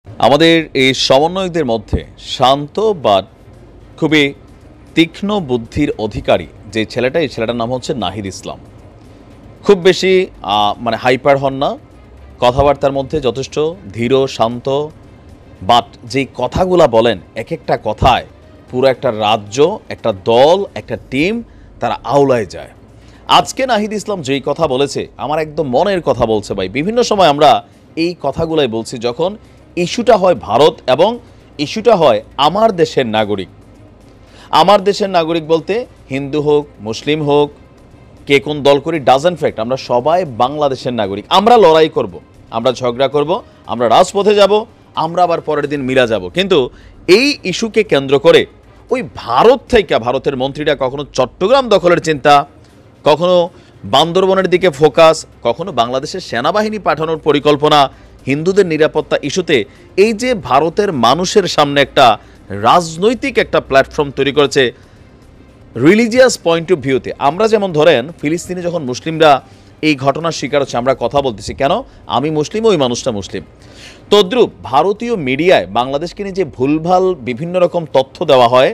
আমাদের এই সমন্বয়কদের মধ্যে শান্ত বা খুবই তীক্ষ্ণ বুদ্ধির অধিকারী যে ছেলেটা, এই ছেলেটার নাম হচ্ছে নাহিদ ইসলাম। খুব বেশি হাইপার হন না, কথাবার্তার মধ্যে যথেষ্ট ধীর শান্ত, বাট যেই কথাগুলা বলেন এক একটা কথায় পুরো একটা রাজ্য, একটা দল, একটা টিম তারা আওলায় যায়। আজকে নাহিদ ইসলাম যেই কথা বলেছে আমার একদম মনের কথা বলছে ভাই। বিভিন্ন সময় আমরা এই কথাগুলাই বলছি যখন ইস্যুটা হয় ভারত এবং ইস্যুটা হয় আমার দেশের নাগরিক। আমার দেশের নাগরিক বলতে হিন্দু হোক, মুসলিম হোক, কে কোন দল করি ডাজন্ট ফ্যাক্ট, আমরা সবাই বাংলাদেশের নাগরিক। আমরা লড়াই করব, আমরা ঝগড়া করব, আমরা রাজপথে যাব, আমরা আবার পরের দিন মিলা যাব। কিন্তু এই ইস্যুকে কেন্দ্র করে ওই ভারত থেকে ভারতের মন্ত্রীরা কখনো চট্টগ্রাম দখলের চিন্তা, কখনো বান্দরবনের দিকে ফোকাস, কখনো বাংলাদেশের সেনাবাহিনী পাঠানোর পরিকল্পনা, হিন্দুদের নিরাপত্তা ইস্যুতে এই যে ভারতের মানুষের সামনে একটা রাজনৈতিক একটা প্ল্যাটফর্ম তৈরি করেছে রিলিজিয়াস পয়েন্ট অফ ভিউতে। আমরা যেমন ধরেন ফিলিস্তিনে যখন মুসলিমরা এই ঘটনার শিকার হচ্ছে আমরা কথা বলতেছি, কেন আমি মুসলিম, ওই মানুষটা মুসলিম। তদ্রূপ ভারতীয় মিডিয়ায় বাংলাদেশকে নিয়ে যে ভুলভাল বিভিন্ন রকম তথ্য দেওয়া হয়,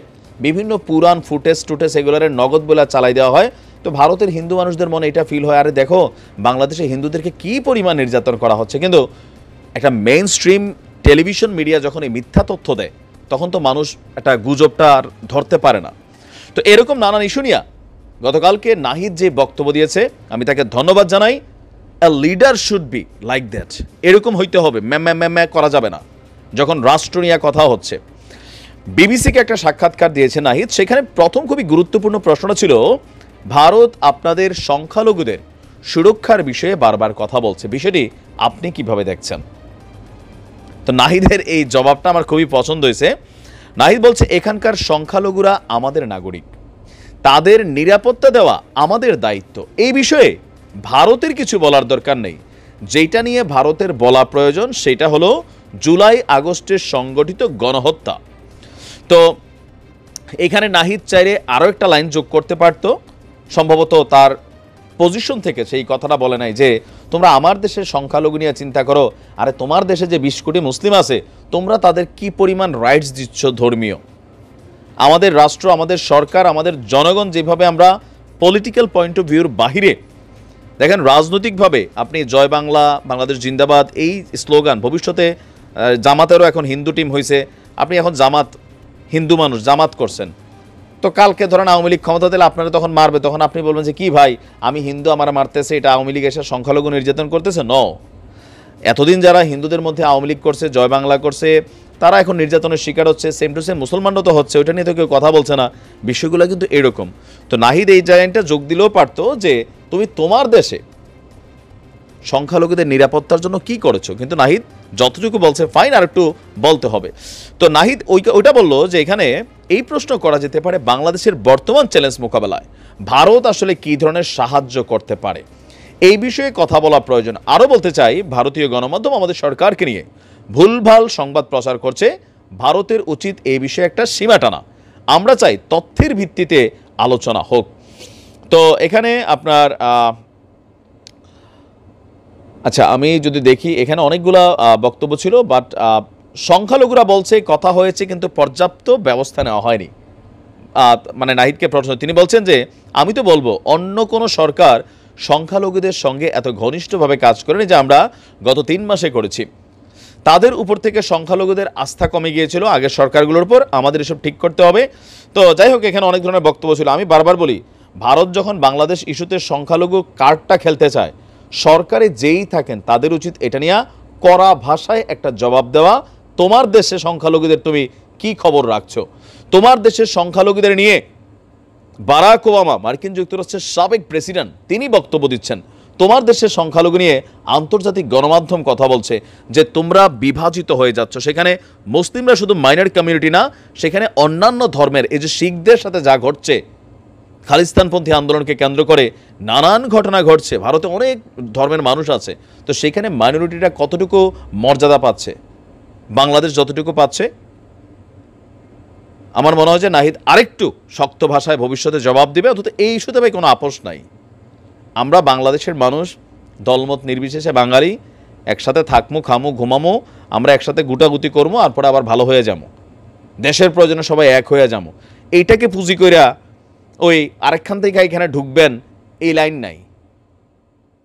বিভিন্ন পুরান ফুটেজ এগুলোর নগদ বলে চালাই দেওয়া হয়, তো ভারতের হিন্দু মানুষদের মনে এটা ফিল হয়, আরে দেখো বাংলাদেশে হিন্দুদেরকে কী পরিমাণ নির্যাতন করা হচ্ছে। কিন্তু একটা মেইন স্ট্রিম টেলিভিশন মিডিয়া যখন এই মিথ্যা তথ্য দেয় তখন তো মানুষ একটা গুজবটা আর ধরতে পারে না। তো এরকম নানান ইস্যু নিয়ে গতকালকে নাহিদ যে বক্তব্য দিয়েছে আমি তাকে ধন্যবাদ জানাই। আ leader should be like that, এরকম হইতে হবে, ম্যা করা যাবে না যখন রাষ্ট্র নিয়ে কথা হচ্ছে। বিবিসিকে একটা সাক্ষাৎকার দিয়েছে নাহিদ, সেখানে প্রথম খুবই গুরুত্বপূর্ণ প্রশ্নটা ছিল ভারত আপনাদের সংখ্যালঘুদের সুরক্ষার বিষয়ে বারবার কথা বলছে, বিষয়টি আপনি কিভাবে দেখছেন? তো নাহিদের এই জবাবটা আমার খুবই পছন্দ হয়েছে। নাহিদ বলছে এখানকার সংখ্যালঘুরা আমাদের নাগরিক, তাদের নিরাপত্তা দেওয়া আমাদের দায়িত্ব, এই বিষয়ে ভারতের কিছু বলার দরকার নেই। যেটা নিয়ে ভারতের বলা প্রয়োজন সেটা হলো জুলাই আগস্টের সংগঠিত গণহত্যা। তো এখানে নাহিদ চাইলে আরও একটা লাইন যোগ করতে পারত, সম্ভবত তার পজিশন থেকে সেই কথাটা বলে নাই যে তোমরা আমার দেশের সংখ্যালঘু নিয়ে চিন্তা করো, আরে তোমার দেশে যে 20 কোটি মুসলিম আছে তোমরা তাদের কি পরিমাণ রাইটস দিচ্ছ ধর্মীয়। আমাদের রাষ্ট্র, আমাদের সরকার, আমাদের জনগণ যেভাবে আমরা পলিটিক্যাল পয়েন্ট অফ ভিউর বাহিরে দেখেন রাজনৈতিকভাবে আপনি জয় বাংলা, বাংলাদেশ জিন্দাবাদ এই স্লোগান, ভবিষ্যতে জামাতেরও এখন হিন্দু টিম হয়েছে, আপনি এখন জামাত, হিন্দু মানুষ জামাত করছেন, তো কালকে ধরেন আওয়ামী লীগ ক্ষমতা দিলে আপনারা তখন মারবে, তখন আপনি বলবেন যে কি ভাই আমি হিন্দু, আমার মারতেছে, এটা আওয়ামী লীগ এসে সংখ্যালঘু নির্যাতন করতেছে। ন, এতদিন যারা হিন্দুদের মধ্যে আওয়ামী লীগ করছে, জয় বাংলা করছে, তারা এখন নির্যাতনের শিকার হচ্ছে, সেম টু সেম মুসলমানরা তো হচ্ছে, ওইটা নিয়ে তো কেউ কথা বলছে না। বিষয়গুলো কিন্তু এরকম। তো নাহিদ এই জায়গাটা যোগ দিলেও পারতো যে তুমি তোমার দেশে সংখ্যালঘুদের নিরাপত্তার জন্য কি করেছো, কিন্তু নাহিদ যতটুকু বলছে ফাইন, আর একটু বলতে হবে। তো নাহিদ ওইটা বললো যে এখানে এই প্রশ্ন করা যেতে পারে বাংলাদেশের বর্তমান চ্যালেঞ্জ মোকাবেলায় ভারত আসলে কী ধরনের সাহায্য করতে পারে, এই বিষয়ে কথা বলা প্রয়োজন। আরও বলতে চাই ভারতীয় গণমাধ্যম আমাদের সরকারকে নিয়ে ভুলভাল সংবাদ প্রচার করছে, ভারতের উচিত এই বিষয়ে একটা সীমা টানা। আমরা চাই তথ্যের ভিত্তিতে আলোচনা হোক। তো এখানে আপনার আচ্ছা আমি যদি দেখি এখানে অনেকগুলা বক্তব্য ছিল, বাট সংখ্যালঘুরা বলছে কথা হয়েছে কিন্তু পর্যাপ্ত ব্যবস্থা নেওয়া হয়নি। নাহিদকে প্রশ্ন, তিনি বলছেন যে আমি তো বলবো অন্য কোনো সরকার সংখ্যালঘুদের সঙ্গে এত ঘনিষ্ঠভাবে কাজ করেনি যে আমরা গত 3 মাসে করেছি। তাদের উপর থেকে সংখ্যালঘুদের আস্থা কমে গিয়েছিল আগের সরকারগুলোর উপর, আমাদের এসব ঠিক করতে হবে। তো যাই হোক, এখানে অনেক ধরনের বক্তব্য ছিল। আমি বারবার বলি ভারত যখন বাংলাদেশ ইস্যুতে সংখ্যালঘু কার্ডটা খেলতে চায়, সরকারে যেই থাকেন তাদের উচিত এটা নিয়ে কড়া ভাষায় একটা জবাব দেওয়া। তোমার দেশে সংখ্যালঘুদের তুমি কি খবর রাখছো? তোমার দেশের সংখ্যালঘুদের নিয়ে বারাক ওবামা, মার্কিন যুক্তরাষ্ট্রের সাবেক প্রেসিডেন্ট, তিনি বক্তব্য দিচ্ছেন। তোমার দেশের সংখ্যালঘু নিয়ে আন্তর্জাতিক গণমাধ্যম কথা বলছে যে তোমরা বিভাজিত হয়ে যাচ্ছ। সেখানে মুসলিমরা শুধু মাইনর কমিউনিটি না, সেখানে অন্যান্য ধর্মের, এই যে শিখদের সাথে যা ঘটছে, খালিস্তানপন্থী আন্দোলনকে কেন্দ্র করে নানান ঘটনা ঘটছে, ভারতে অনেক ধর্মের মানুষ আছে, তো সেখানে মাইনরিটিটা কতটুকু মর্যাদা পাচ্ছে, বাংলাদেশ যতটুকু পাচ্ছে। আমার মনে হয় যে নাহিদ আরেকটু শক্ত ভাষায় ভবিষ্যতে জবাব দিবে, অথচ এই ইস্যুতে ভাই কোনো আপোষ নাই। আমরা বাংলাদেশের মানুষ দলমত নির্বিশেষে বাঙালি, একসাথে থাকমু, খামু, ঘুমামু, আমরা একসাথে গুটাগুটি করবো আর পরে আবার ভালো হয়ে যাবো, দেশের প্রয়োজনে সবাই এক হয়ে যাবো, এইটাকে পুঁজি কইরা ওই আরেকখান থেকে এখানে ঢুকবেন এই লাইন নাই।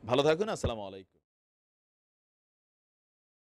ভালো থাকুন, আসসালামু আলাইকুম।